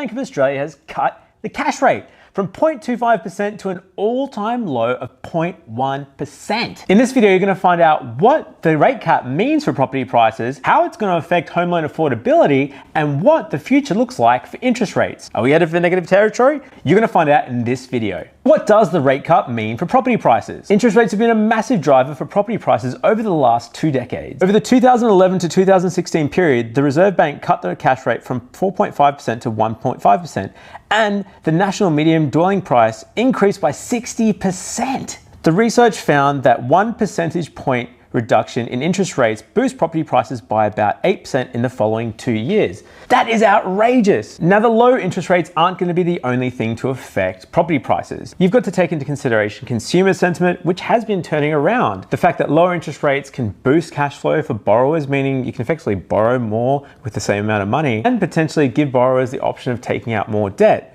Bank of Australia has cut the cash rate from 0.25% to an all-time low of 0.1%. In this video, you're going to find out what the rate cut means for property prices, how it's going to affect home loan affordability, and what the future looks like for interest rates. Are we headed for negative territory? You're going to find out in this video. What does the rate cut mean for property prices? Interest rates have been a massive driver for property prices over the last 2 decades. Over the 2011 to 2016 period, the Reserve Bank cut the cash rate from 4.5% to 1.5%, and the national median dwelling price increased by 60%. The research found that 1 percentage point reduction in interest rates boosts property prices by about 8% in the following 2 years. That is outrageous. Now, the low interest rates aren't going to be the only thing to affect property prices. You've got to take into consideration consumer sentiment, which has been turning around. The fact that lower interest rates can boost cash flow for borrowers, meaning you can effectively borrow more with the same amount of money and potentially give borrowers the option of taking out more debt.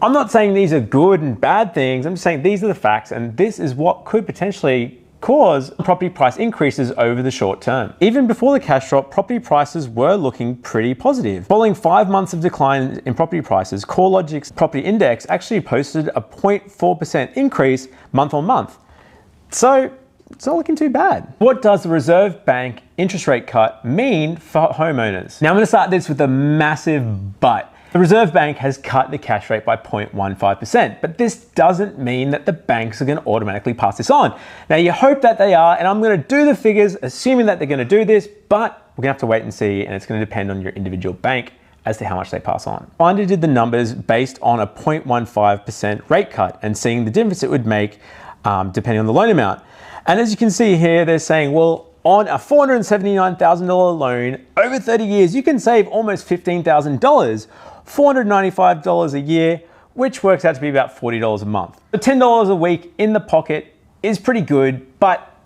I'm not saying these are good and bad things. I'm just saying these are the facts, and this is what could potentially cause property price increases over the short term. Even before the cash drop, property prices were looking pretty positive. Following 5 months of decline in property prices, CoreLogic's property index actually posted a 0.4% increase month on month. So it's not looking too bad. What does the Reserve Bank interest rate cut mean for homeowners? Now, I'm going to start this with a massive but. The Reserve Bank has cut the cash rate by 0.15%, but this doesn't mean that the banks are going to automatically pass this on. Now, you hope that they are, and I'm going to do the figures assuming that they're going to do this, but we're going to have to wait and see, and it's going to depend on your individual bank as to how much they pass on. Finder did the numbers based on a 0.15% rate cut and seeing the difference it would make depending on the loan amount. And as you can see here, they're saying, well, on a $479,000 loan over 30 years, you can save almost $15,000. $495 a year, which works out to be about $40 a month. So $10 a week in the pocket is pretty good, but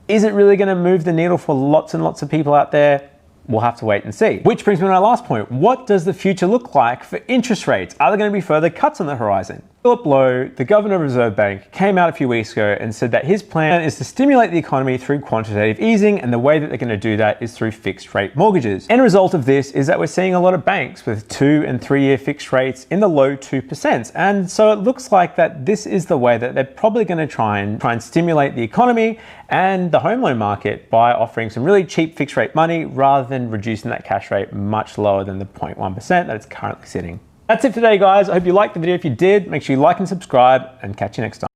is it really going to move the needle for lots and lots of people out there? We'll have to wait and see. Which brings me to my last point. What does the future look like for interest rates? Are there going to be further cuts on the horizon? Philip Lowe, the governor of the Reserve Bank, came out a few weeks ago and said that his plan is to stimulate the economy through quantitative easing, and the way that they're going to do that is through fixed rate mortgages. End result of this is that we're seeing a lot of banks with 2 and 3 year fixed rates in the low 2%. And so it looks like that this is the way that they're probably going to try and stimulate the economy and the home loan market by offering some really cheap fixed rate money rather than reducing that cash rate much lower than the 0.1% that it's currently sitting. That's it for today, guys. I hope you liked the video. If you did, make sure you like and subscribe, and catch you next time.